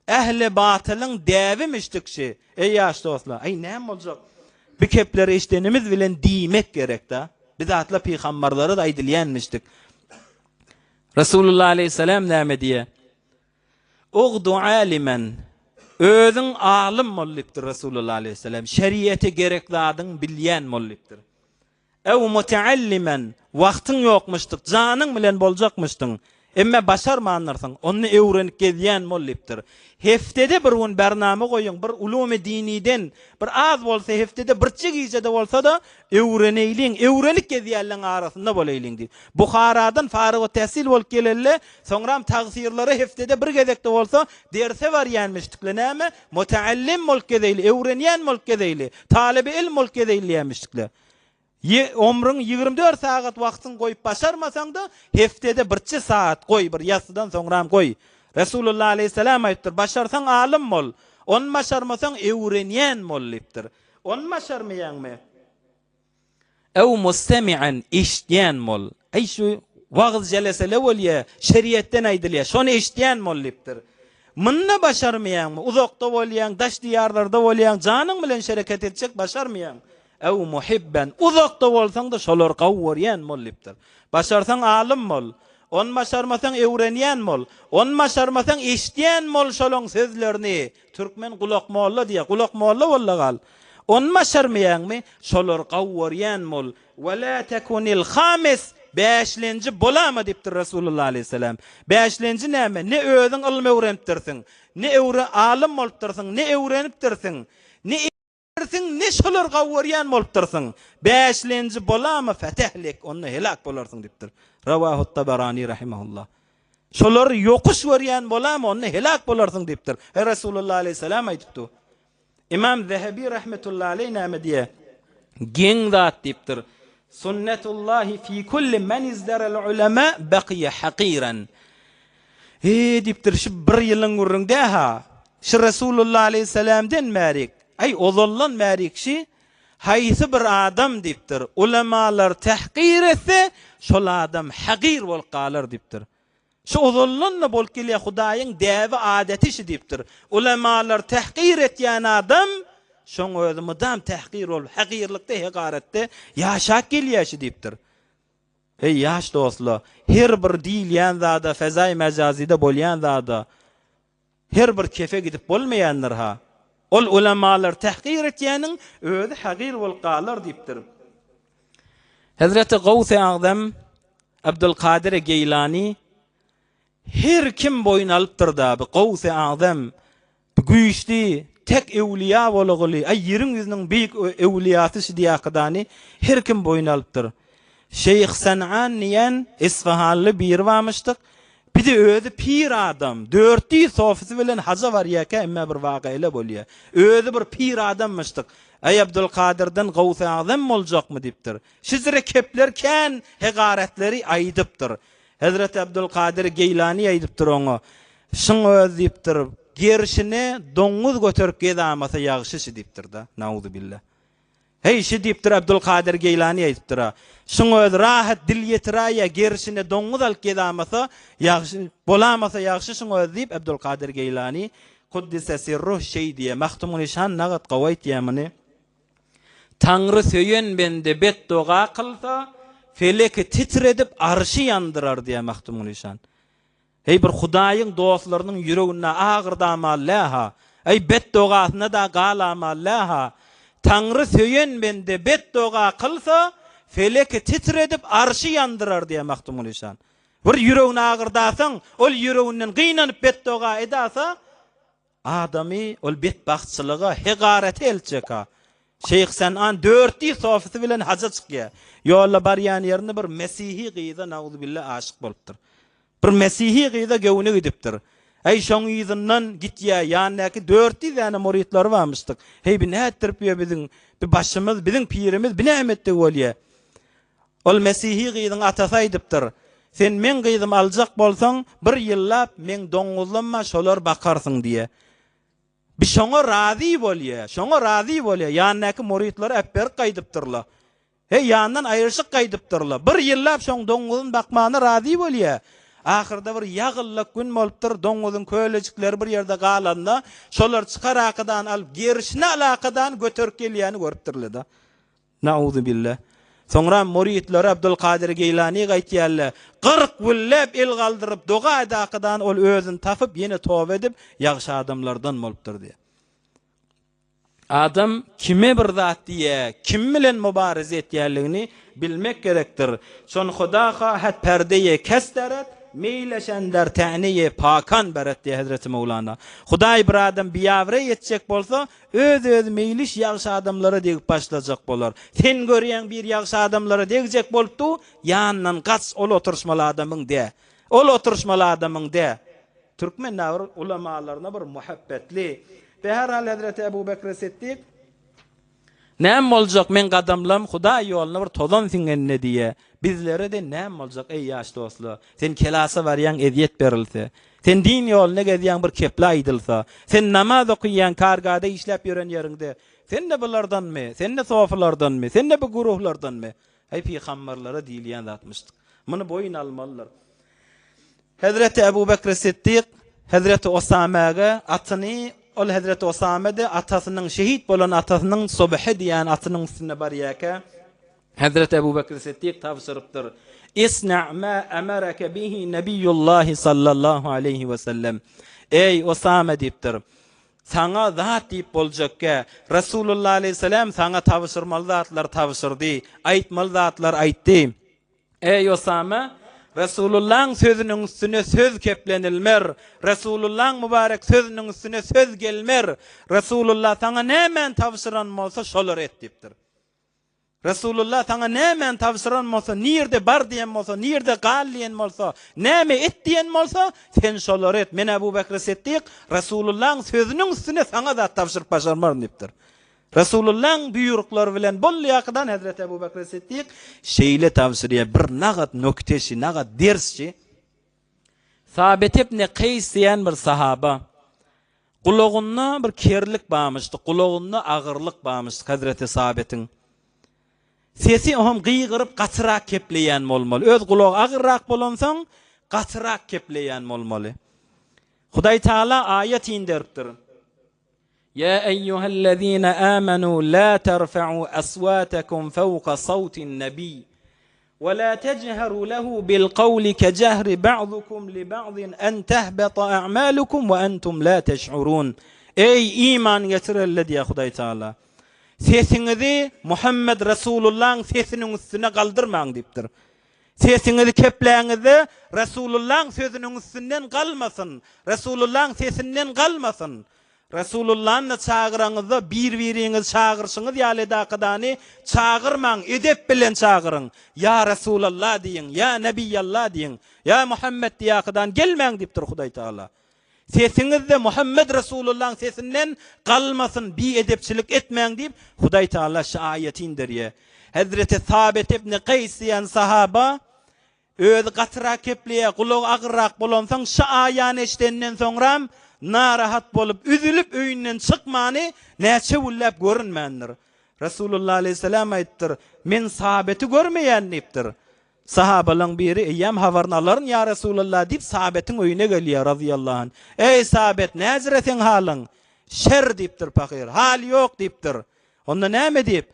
Ähli batylyň däwimişdikçi. Ey ýaş dostlar, ay näme boljak? Bu kepleri eşdenimiz bilen diýmek gerek da. Biz atla peýgamberlere de aýdylýanmışdyk. Rasulullah aleyhisselam näme diýär? Ugdu alimen. Özüň alim bolýupdyr Rasulullah aleyhisselam. Şeriýete gerekli adyň bilýän bolýupdyr. Ew mutaallimen. Wagtyň ýokmuşdyk, janyň bilen boljakmyşdyň. Emme başarmanlarsan onu öwrenip gezýän bolýupdyr. Heftede bir gün bername goýuň, bir ulum diniden, bir az bolsa heftede birçi gijede bolsa da öwreneyliň, öwrenip gezýänleň arasynda bolayliň diýip. Buharadan faryg tahsil bolup gelelle, soňram tagsirlary heftede bir gezekde bolsa derse barýanmışdyklar. Näme? Mutaallim bolup gezeyli, öwrenýän bolup gezeyli, talibi ilm bolup gezeyli ýamışdyklar. Ömrüň 24 saat wagtyň goýup başarmasaň da heftede birçi saat goý, bir ýasydan soňram goý. Rasulullah aleyhisselam aýtdyr, başarsaň alim bol, on başarmasaň öwrenýän bolýupdyr. On başarmaýanmy? Ew mustami'an eşitýän bol. Ay şu wagz jelesele bolýar, şeriýetden aýdylýar, şonu eşitýän bolýupdyr. Munna başarmaýanmy? Uzakda bolýan, daş diýarlarda bolýan, janyň bilen şereket etjek başarmaýan. Ew muhibben. Uzakda bolsaň da şolar gawwarýan bolýupdyr. Başarsaň alim bol. On başarmasaň öwrenýän bol. On başarmasaň eşitýän bol şolaň sözlerini. Türkmen gulak molla diýär. Gulak molla bolla gal. Onma şermeýänmi? Şolar gawwarýan mol. Ve la tekunil hamis. Beşlenci bolama dipdir Resulullah aleyhisselam. Beşlenci näme? Ne özüň ilmi öwrenipdirsiň, ne öwre alim bolupdirsiň, ne öwrenipdirsiň, ne ne şolar gawwarýan bolupdirsiň. Beşlenci bolama fetehlik, onu helak bolarsyň dipdir. Rawahu Tabarani rahimahullah. Şolar yokuş berýän bolama, onu helak bolarsyň dipdir. Resulullah aleyhisselam aýdypdy. İmam Zehebi rahmetullahi aleyh näme diýe? Geň zat dipdir. Sunnetullahi fi kulli men izdara'l ulama baqiya haqiran. Dipdir şu bir ýylyň gurrunde ha. Şu Resulullah aleyhisselamdan märik. Ay ozollan märikşi haýsy bir adam dipdir. Ulamalar tahqir etse şol adam haqir bol qalar dipdir. Şu ozollanna bol kile Hudaýyň däwe adeti şi dipdir. Ulamalar tahqir etýän adam şoň özü mudam tahqir bol haqirlikde heqaratde ýaşap gelýäşi dipdir. Ey ýaş dostlar, her bir diýilýän zada fezai mejazida bolýan zada her bir kefe gidip bolmaýanlar ha. Ol ulamalar tahqir etýäniň özü haqir bol qalar dipdir. Hazreti Gawse Agzam Abdülkadir Geylani her kim boyun alıptır da bu Gawse Agzam güýçli tek ewliya bolguly ay ýeriň ýüzüniň beýik ewliýasy diýakydany her kim boyun alıptır. Şeyh San'an diýen Isfahanly bir wamyşdyk. Bir de özü pir adam. 400 sofisy bilen haja barýaka emma bir wagyle bolýar. Özü bir pir adammışdyk. Ay Abdülkadirden Gawse Agzam boljakmy dipdir. Şizre keplerken hegaretleri aýdypdyr. Hazreti Abdülkadir Geylani aýdypdyr oňa. Şoň öz dipdir. Gerşine doňuz göterip gezamasa ýagşy dipdir da. Nauzubillah. Hey şi dipdir Abdülkadir Geylani aýdypdyr. Şoň öz rahat dil ýetirýär gerşine doňuz alyp gezamasa ýagşy bolamasa ýagşy şoň öz dip Abdülkadir Geylani kuddise sirruh şey diye Mahtumun Nişan nagat gawaýt ýamyny. Tangry söýen bende beddoga kılsa feleki titredip arşy ýandyrar diye Mahtumun Nişan. Hey bir Hudaýyň dostlarynyň ýüregine agyrdamallah. Ey beddogasyna da galamallah. Tangry söýen bende beddoga kılsa feleki titredip arşy ýandyrar diye Mahtumun Nişan. Bir ýüregine agyrdasaň, ol ýüreginden gynanyp beddoga edasa adamy ol bedbahtçylyga hegaret elçeka. Şeyh San'an 400 sofisy bilen haja çykýar. Ýolla barýan ýerine bir Mesihi gyza nauzubillah aşyk bolupdyr. Bir Mesihi gyza göwüne gidipdir. Ey şoň ýyzyndan gitýär, ýani 400 ýany muritler barmyşdyk. Hey bir näetdirip biziň bir başymyz, biziň pirimiz bir nämetde bolýar. Ol Mesihi gyzyň atasy aýdypdyr. Sen men gyzym aljak bolsaň, bir ýyllap men doňuzlanma şolar bakarsyň diýe. Bir şoňa razy bolýar, şoňa razy bolýar. Ýanyky muritler äpber gaýdypdyrlar. Hey ýandan aýryşyk gaýdypdyrlar. Bir ýyllap şoň doňuzun bakmagyna razy bolýar. Ahirde bir ýagyllyk gün bolupdyr, doňuzun köýlejikleri bir ýerde galanda, şolar çykar akadan alyp gerişine alakadan göterip gelýäni görüpdirler da. Nauzubillah. Soňra muritler Abdülkadir Geylani gaýtýarlar. 40 güllep el galdyryp doga edakadan ol özüni tapyp ýene tawba edip ýagşy adamlardan bolupdyr diýe. Adam kime bir zat diye, kim bilen mübarize etýärligini bilmek gerektir. Şon Hudaha hat perdeye kesteret, meyleşender ta'niye pakan beret diye Hazreti Mevlana. Hudaý bir adam biýawre ýetjek bolsa, öz meyliş ýagşy adamlara degip başlajak bolar. Sen görýän bir ýagşy adamlara degijek bolupdy, ýanyndan gaç ol oturşmaly adamyň de. Ol oturşmaly adamyň de. Türkmen ulamalarına bir muhabbetli. Behar Hazreti Ebu Bekr Siddiq näme boljak men gadamlam Hudaý ýoluna bir tozan siňenine diye. Bizlere de näme boljak ey ýaş dostlar. Sen kelasa barýan eziyet berilse, sen din ýoluna gezýän bir keple aýdylsa, sen namaz okuýan kargada işläp ýören ýerinde, sen de bulardanmy, sen de sofalardanmy, sen de bu guruhlardanmy? Hey peýgamberlere diýilýän zatmışdyk. Muny boyun almalylar. Hazreti Ebu Bekr Siddiq Hazreti Osamaga atyny ol Hazreti Osama'da atasynyň şehit bolan atasynyň subhy diýen atynyň üstüne barýaka Hazreti Ebu Bekr Siddiq tavsirypdyr. Isna' ma amaraka bihi Nabiyullah sallallahu aleyhi ve sellem. Ey Osama diýipdir. sana zat deyip boljakka Rasulullah aleyhisselam sana tavşırmalı zatlar tavşırdy, aýtmaly zatlar aýtdy. Ey Osama, Resulullah'ın sözünün üstüne söz keplenilmer. Resulullah'ın mübarek sözünün üstüne söz gelmer. Resulullah sana nämen tavşyran bolsa şolar et dipdir. Resulullah sana nämen tavşyran bolsa, nirde bar diýen bolsa, nirde gal diýen bolsa, näme et diýen bolsa, sen şolar et. Men Abu Bekr Siddiq Resulullah'ın sözünün üstüne sana da tavşyryp başarmar dipdir. Resulullah'ın buyruklary bilen bol ýakydan Hazreti Abu Bekr Siddiq şeýle tavsiye bir nagat nökteşi, nagat dersçi. Sabit ibn Qays diýen bir sahaba. Gulagyna bir kerlik barmışdy, gulagyna agyrlyk barmışdy Hazreti Sabit'in. Sesi oham gıygyryp gaçyrak kepleýän bolmaly. Öz gulagy agyrrak bolansaň, gaçyrak kepleýän bolmaly. Hudaý Taala ayet indiripdir. يا أيها الذين آمنوا لا ترفعوا أصواتكم فوق صوت النبي ولا تجهروا له بالقول كجهر بعضكم لبعض أن تهبط أعمالكم وأنتم لا تشعرون. Ey iman getirenler ya Hudaý Taala. Sesinizi Muhammed Resulullah'ın sesinin üstüne kaldırmayın dipdir. Sesinizi kepleğinizi Resulullah'ın sözünün üstünden kalmasın. Resulullah'ın sesinden kalmasın. Resulullah'ın çağıranızda bir-biriniz çağırsınız ýaly dakydany çağırmaň, edep bilen çağırın. Ya Resulullah diýin, ya Nebiyallah diýin, ya Muhammed diýakydan gelmäň dipdir Hudaý Taala. Sesinizde Muhammed Resulullah'ın sesinden kalmasın, bir edepçilik etmäň diýip Hudaý Taala şu aýaty indirýär. Hazreti Sabit ibn Qays diýen sahaba öz gatyra kepleýär, gulagy agyrrak bolansaň şu aýany eşdenden soňra narahat bolup üzülüp öýünden çykmany näçe ullap görünmändir. Resulullah aleyhisselam aýtdyr, men sahabeti görmeýän dipdir. Sahabalyň biri eýem habarnalaryn ya Resulullah diýip sahabetin öýüne gelýär radiyallahu anh. Ey sahabet, näzire sen halyň? Şer diýipdir pakir. Hal ýok diýipdir. Onda näme diýip?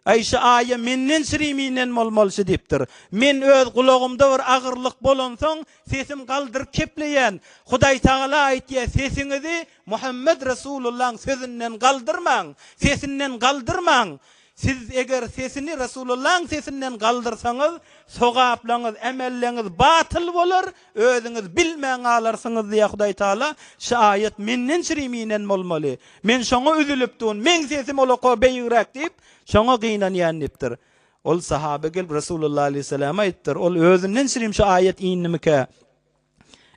Ayşe aýa menden siriminden molmolşy diýipdir. Men öz gulagymda bir agyrlyk bolansoň, sesim galdyryp kepleýän. Hudaý Taala aýtdy, sesinizi Muhammed Resulullah'ın sözünden galdyrmaň, sesinden galdyrmaň. Siz eger sesini Resulullah'ın sesinden galdyrsaňyz, sogaplaňyz, emelleňiz batyl bolar, özüňiz bilmäň alarsyňyz diýip Hudaý Taala şu aýat menden siriminden molmaly. Men şoňa üzülüpdüm, men sesim olako beýirak diýip şoňa gynanýan dipdir. Ol sahabe gelip Resulullah aleyhisselam aýtdyr, ol özünden sirim şu aýat iňnimike.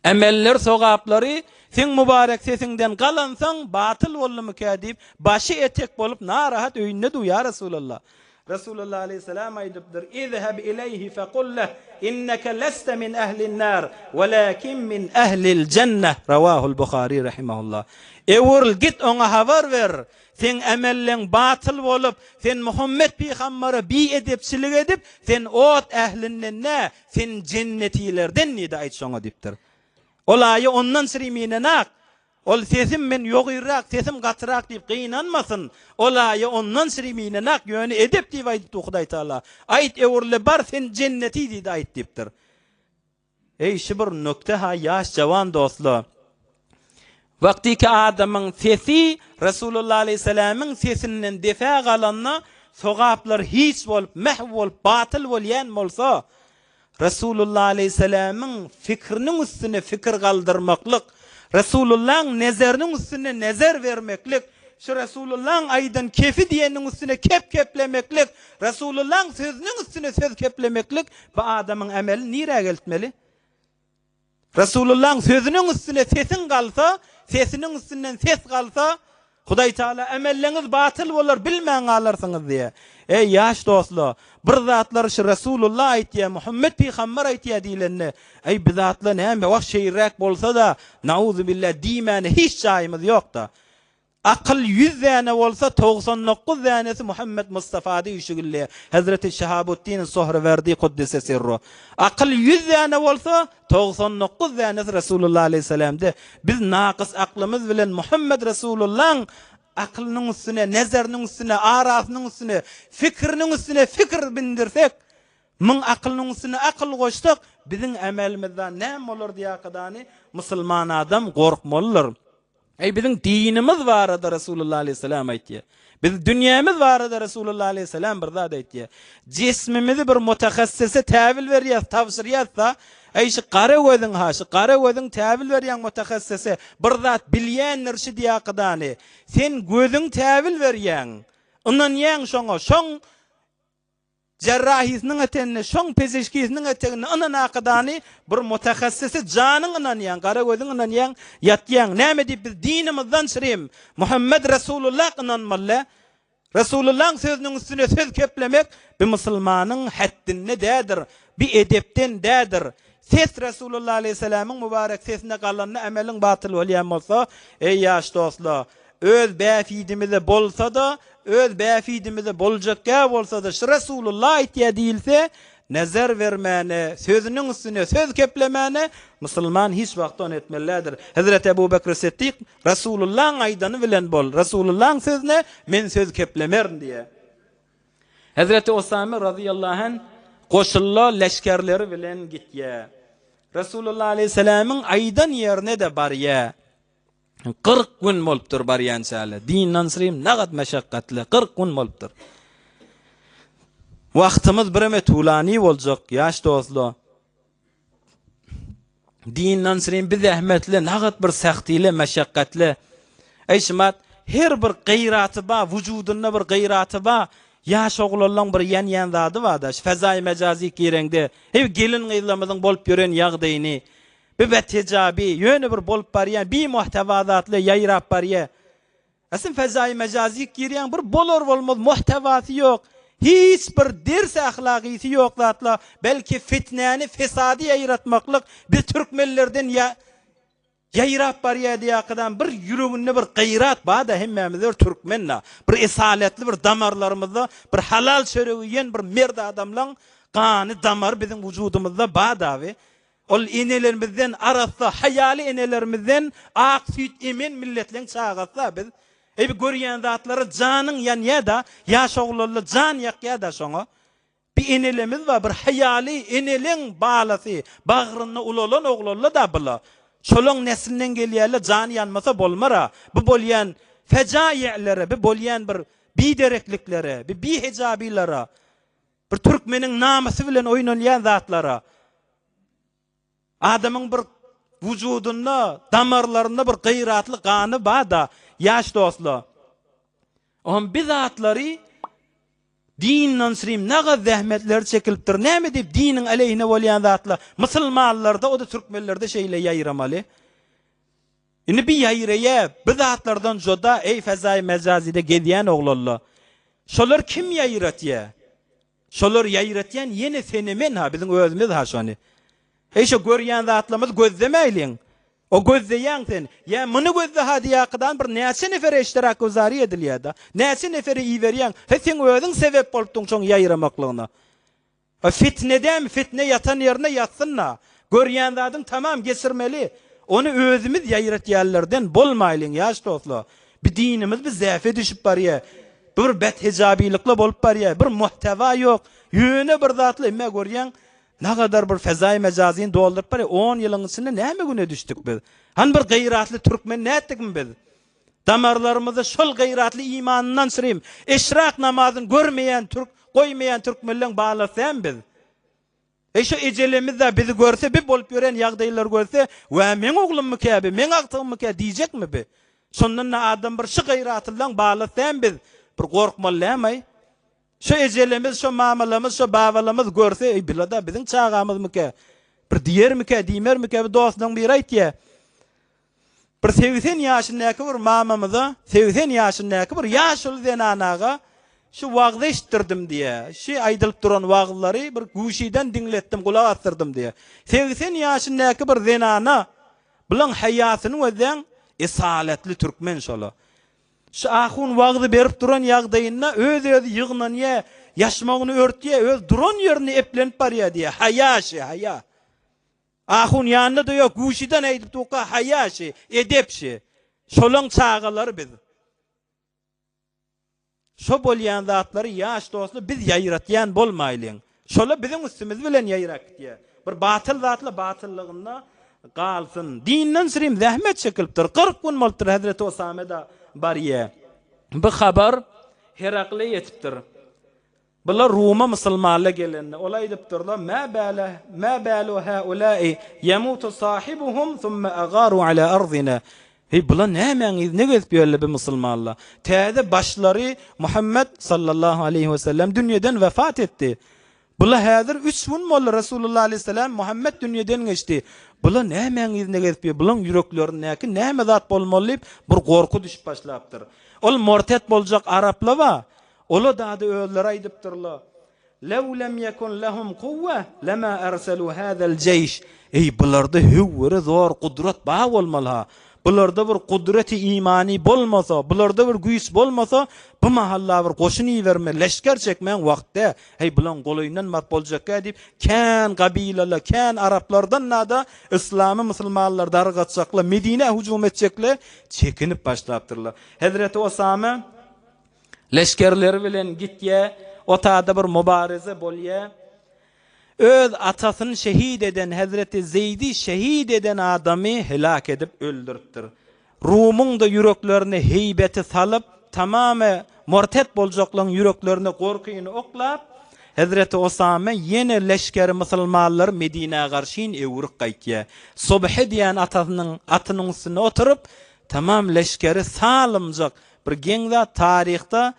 Emeller sogaplary sen mübarek sesinden galansaň batyl bolmyka diýip başy etek bolup narahat öýünde duýar Resulullah. Resulullah aleyhisselam aýdypdyr, "İzhab ilayhi faqul leh innaka lasta min ahlin nar, walakin min ahlil cenneh." Ravahul Buhari rahimahullah. Ewril git ona habar ver. Sen emelleň batyl bolup, sen Muhammed peýgamberi bi edepçilik edip, sen ot ählinden nä, sen jennetilerden nide aýt şoňa dipdir. Olaýy ondan sirimine nak. Ol sesim men ýogyrrak, sesim gatyrak diýip gynanmasyn. Olaýy ondan sirimine nak ýöne edep diýip aýtdy Hudaý Taala. Aýt ewrle bar sen jenneti diýdi aýt dipdir. Ey şibir nokta ha ýaş jawan dostlar. Vaktiki adamın sesi Resulullah aleyhisselam'ın sesinden defa galanna sogaplar hiç bolup, mehv bolup, batyl bolýan bolsa, Resulullah aleyhisselam'ın fikrinin üstüne fikir kaldırmaklık, Resulullah'ın nezerinin üstüne nezer vermeklik, şu Resulullah'ın aydan kefi diyenin üstüne keplemeklik, Resulullah'ın sözünün üstüne söz keplemeklik, bu adamın emeli nire geltmeli? Resulullah'ın sözünün üstüne sesin kalsa, sesinin üstünden ses kalsa, Hudaý Taala emelleňiz batyl bolar, bilmäň alarsyňyz diýe. Ey ýaş dostlar, bir zatlar şu Resulullah aýtdy, Muhammed peýgamber aýtdy diýilenne. Ey bu zatlar näme wagt şeýrek bolsa da, nauzu billah diýmäne hiç jaýymyz ýok-da. Akıl 100 tane olsa 99 tanesi Muhammed Mustafa'da üşügülle. Hazreti Şehabuddin Sohraverdi kuddise sirru. Akıl 100 tane olsa 99 tanesi Resulullah aleyhisselam'da. Biz naqis aklımız bilen Muhammed Resulullah'ın aklının üstüne, nezerinin üstüne, arasının üstüne, fikrinin üstüne fikir bindirsek, min aklının üstüne akıl koştuk, bizim emelimizden ne olur diye kadani Müslüman adam korkmalıdır. Bizim dinimiz var da Resulullah aleyhisselam aytdy. Biz dünyamız var da Resulullah aleyhisselam bir zat aytdy. Cismimizi bir mutahassise täwil berýär, tawsir ýatsa, şu qara gözüň haşy, qara gözüň täwil berýän mutahassise bir zat bilýän nirşi diýaqydany. Sen gözüň täwil berýän. Ondan ýan şoňa, şoň cerrahisinin etenine, şoň pezeşkisinin etenine anan akadany bir mutahassisi janyň anan ýan, qara gözüň anan ýan, ýatýan. Näme diýip biz dinimizden şirem? Muhammed Resulullah ananmaly. Resulullah'ın sözünün üstüne söz keplemek bir musulmanyň haddine dädir, bir edepden dädir. Ses Resulullah aleyhisselam'ın mübarek sesine galanyny ameliň batyl bolýan bolsa, ey ýaş dostlar, öz bäfidimize bolsa da, öz bäfidimize boljak bolsa da, şu Resulullah aýtýar diýilse, nazar vermäni, sözünün üstüne söz keplemäni musulman hiç wagt on etmelidir. Hazreti Ebu Bekr Siddiq Resulullah'ın aýdany bilen bol. Resulullah'ın sözüne men söz keplemerin diye. Hazreti Osama radıyallahu anh koşullu leşkerleri bilen gitýär. Resulullah aleyhisselam'ın aýdan ýerine de barýar. 40 gün bolupdyr barýançaly. Dindan sirem nagat meşakkatly 40 gün bolupdyr. Wagtymyz bireme tulany boljak, ýaş dostlar. Dindan sirem bir zähmetli, nagat bir saxtyle, meşakkatly. Eýşmat her bir gayraty ba, wujudunda bir gayraty ba. Ýaş oglanlaryň bir ýan zady barda. Fezai mejazi gireňde, hep gelin gyzlamyzyň bolup ýören ýagdaýyny, bir tejabi, ýöne bir bolup barýan, bir muhtawazatly ýaýrap barýar. Aslyn fezai mejazi gireň bir bolar bolmaz, muhtawasy ýok. Hiç bir ders ahlakisi yok zatla, belki fitneni, fesadi yaratmaklık bir Türkmenlerden yayrap barya diýakydan bir ýüreginde bir gayrat bada hemmemiz Türkmenna, bir esaletli bir damarlarymyzda bir halal çöregiyen bir merd adamlaryň gany damar bizim wujudumyzda bada we ol enelerimizden arasda hayali enelerimizden ak süt emen milletleriň çagatsa biz bir görýän zatlary janyň ýan da ýaş oglanly jan ýakýa da şoňa bir enelimiz var, bir hayali eneliň balasy, bagryny ulalan oglanly da bula. Şolaň neslinden gelýärler jan ýanmasa bolmara. Bu bolýan fejaýelere, bu bolýan bir biderekliklere, bir bihejabilere, bir türkmeniň namasy bilen oýnalýan zatlara. Adamyň bir wujudunda, damarlarynda bir gayratly gany bada. Yaş dostlar. On bizatlary dindan sirem naga zähmetler çekilipdir. Näme diýip diniň aleyhine bolýan zatlar musulmanlarda o da türkmenlerde şeýle ýaýramaly. Indi bir ýaýraýa bizatlardan joda ey fezai mezazide gedýän oglanlar. Şolar kim ýaýratýar? Şolar ýaýratýan ýene fenomen ha biziň özümiz ha şony. Ey şu görýän zatlarymyz gözlemeýliň. O gözleyen sen, ya mını gözle hadiyakydan bir näçe nefer iştirak guzary edilýär da, näçe neferi iýerýän, sen özüň sebep bolupdyň şoň ýaýramaklygyna. O fitneden fitne yatan ýerine ýatsynna. Görýän zadyň tamam geçirmeli. Onu özümiz ýaýratýarlardan bolmaýlyň ýaş dostlar. Bir dinimiz bir zäfe düşüp barýar. Bir bethijabilikle bolup barýar. Bir muhtawa ýok. Ýöne bir zatly emme görýän ne kadar bir fezai mecazini doldurup bari 10 yılın içinde näme güne düştük biz? Han bir gayratly türkmen näetdik biz? Damarlarymyzda şol gayratly imanyndan sirem eşrak namazyny görmeýän türk, goýmaýan türkmenleň balasam biz. Şu ejelimizde bizi görse, bir bolup ýören ýagdaýlar görse, "Wa men oglum käbi, men agtym kä" diýjekmi bi? Şondan adam bir şu gayratlyň balasam biz, bir gorkmalymy? Şu ejelimiz, şu mamalamız, şu babalamız görse, bilada bizim çağamız mı ki? Bir diyer mi ki, dimer mi ki? Bir dostun bir aýtýar. Bir 80 ýaşyndaky bir mamamyza, 80 ýaşyndaky bir ýaşul zenanaga şu wagty iştirdim diye. Şu aýdylyp duran wagtlary bir guşydan dinletdim, kulak astyrdım diye. 80 ýaşyndaky bir zenana bilen hayatyny wezen esaletli türkmen şola. Şu ahun wagty berip duran ýagdaýynda öz-özü ýygnanýa, ýaşmagyny örtýä, öz duran ýerini eplenip barýar diye. Hayaşy, haya. Ahun ýanynda da ýok, guşydan aýdyp toka hayaşy, edepşi. Şolaň çağalary biz. Şo bolýan zatlary ýaş dostlar biz ýaýratýan bolmaýlyň. Şola bizim üstümiz bilen ýaýrak diye. Bir batyl zatla batyllygyna qalsın. Dinden sirim zahmet çekilipdir. 40 gün bolupdyr Hazreti Osama da bariye. Bu habar Herakle yetipdir. Bular Roma musulmanlar gelenler. Olay dipdirlar. Ma balu haula'i yamutu sahibuhum thumma agaru ala ardina. Hey bular nämeňiz ne gezip ýörler bu musulmanlar? Täze başlary Muhammed sallallahu aleyhi ve sellem dünýeden vefat etdi. Bular häzir 3 gün boldy Rasulullah aleyhisselam Muhammed dünýeden geçdi. Bular nämeňiz ne gezip ýörler? Bular yüreklerindäki näme zat bolmaly bir gorku düşüp başlapdyr. Ol mortet boljak Araplar wa ola da öýler aýdypdyrlar. Law lam yakun lahum quwwa lama arsalu hadal jeyş. Ey bularda hüwre zor kudret ba bolmaly. Bularda bir kudreti imani bolmasa, bularda bir güýç bolmasa, bu mahalla bir goşun iýerme, leşker çekmän wagtda, hey bulan golyňdan mat boljakka diýip, kän gabilalar, kän Araplardan nada İslamy musulmanlar dargatjaklar, Medine hüjum etjekler, çekinip başlapdyrlar. Hazreti Osama leşkerleri bilen gitýär, otada bir mübareze bolýar. Öz atasını şehit eden Hazreti Zeyd'i şehit eden adamı helak edip öldürüpdir. Rum'un da yüreklerine heybeti salıp tamamı mortet boljaklan yüreklerine korkuyunu oklap Hazreti Osama yine leşkeri musulmanlar Medine'ye karşıyın evrik qaytya. Subhi diyen atının üstüne oturup tamam leşkeri salımcak bir gengda tarihta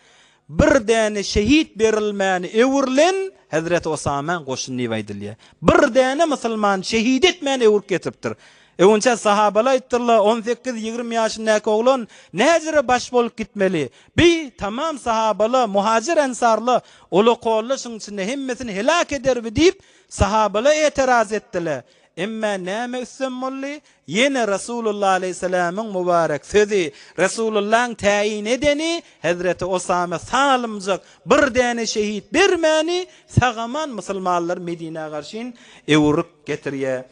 bir däne şehit berilmäni ewirlen Hazreti Osama goşuny baýdylýar. Bir däne musulman şehit etmäni ewirip getipdir. Ewnçe sahabalar aýtdylar 18-20 ýaşyndaky oglan näjere baş bolup gitmeli. Bi tamam sahabalar muhajir ensarlar ola qolla şuň içinde hemmesini helak ederbi diýip sahabalar etiraz etdiler. Emma näme üssemolly yine Rasulullah aleyhisselam'ın mübarek sözü Resulullah'ın tayin edeni Hazreti Osama salımcak bir däne şehit bermäni sagaman musulmanlar Medine'ye karşın ewrik getirýär.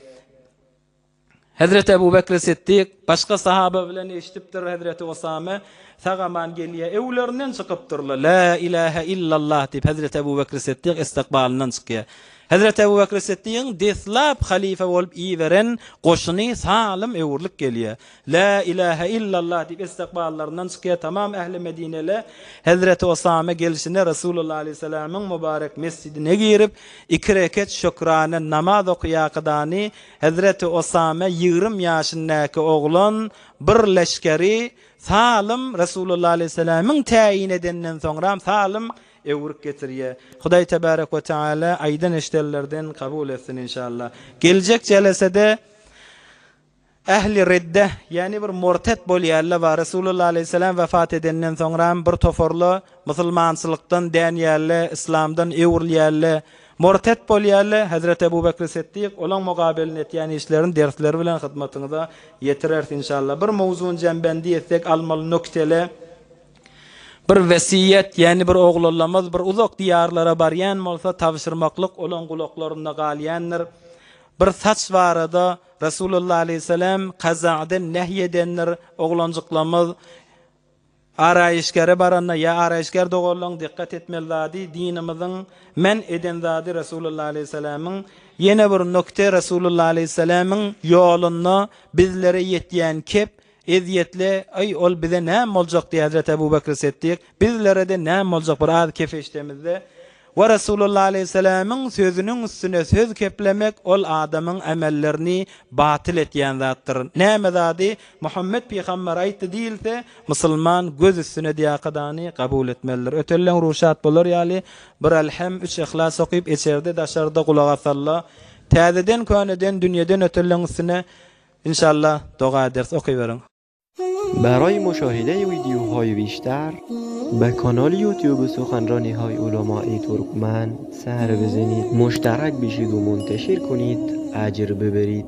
Hazreti Ebu Bekir Siddik başka sahaba bilen eşitipdir Hazreti Osama sagaman gelýär ewlerinden çykypdyrlar la ilahe illallah diýip Hazreti Ebu Bekir Siddik istikbalından çykýar. Hazreti Ebu Bekir Siddiq'in deslap halife bolup iýeren goşuny salim ewirlik gelýär. La ilahe illallah diýip istikballarından çykýar tamam ähli Medine'le Hazreti Osama gelişine Rasulullah aleyhisselam'ın mübarek mescidine girip 2 rekat şükrane namaz okuyakydany Hazreti Osama 20 ýaşyndaky oglan bir leşkeri salim Rasulullah aleyhisselam'ın tayin edenden soňra salim ewrik getirýär. Hudaý tebarek we taala aýdan eşdellerden kabul etsin inşallah. Geljek jelesede ähli ridde yani bir murtet bolýarlar we Rasulullah aleyhisselam vefat edenden soňra bir toforla musulmançylykdan dänýärler, islamdan ewrilýärler, murtet bolýarlar. Hazreti Ebu Bekir Siddik olan mugabilin etýän işlerin dersleri bilen hyzmatyňyza ýetirer inşallah. Bir mowzuny jembendi etsek almaly nokteler bir vesiyet yani bir oğullamaz bir uzak diyarlara baryan bolsa tavşyrmaklyk olan gulaklaryna galýandyr. Bir saç barada Rasulullah aleyhisselam qazadan nehyedenler oğlanjyklamaz arayışkere baranna ya arayışker dogollaň dikkat etmeli dinimiziň men eden zady Rasulullah aleyhisselam'ın yine bir nokta Rasulullah aleyhisselam'ın ýoluny bizlere ýetýän kep eziyetle ay ol bize näme boljak diýip Hazreti Ebu Bekir Siddik bizlere de näme boljak bir az kefeştemizde we Rasulullah aleyhisselam'ın sözünün üstüne söz keplemek ol adamın amellerini batil etýän zatdyr. Näme zady Muhammed peýgamber aýtdy diýilse musulman göz üstüne diýakydany kabul etmelidir. Ötellen ruşat bolar ýaly bir alham 3 ihlas okyp içerde daşarda gulak asalla täzeden köneden dünýeden ötellen üstüne inşallah doga ders okyberin. برای مشاهده ویدیوهای بیشتر به کانال یوتیوب سخنرانی‌های علمای ترکمن سر بزنید، مشترک بشید و منتشر کنید، اجر ببرید.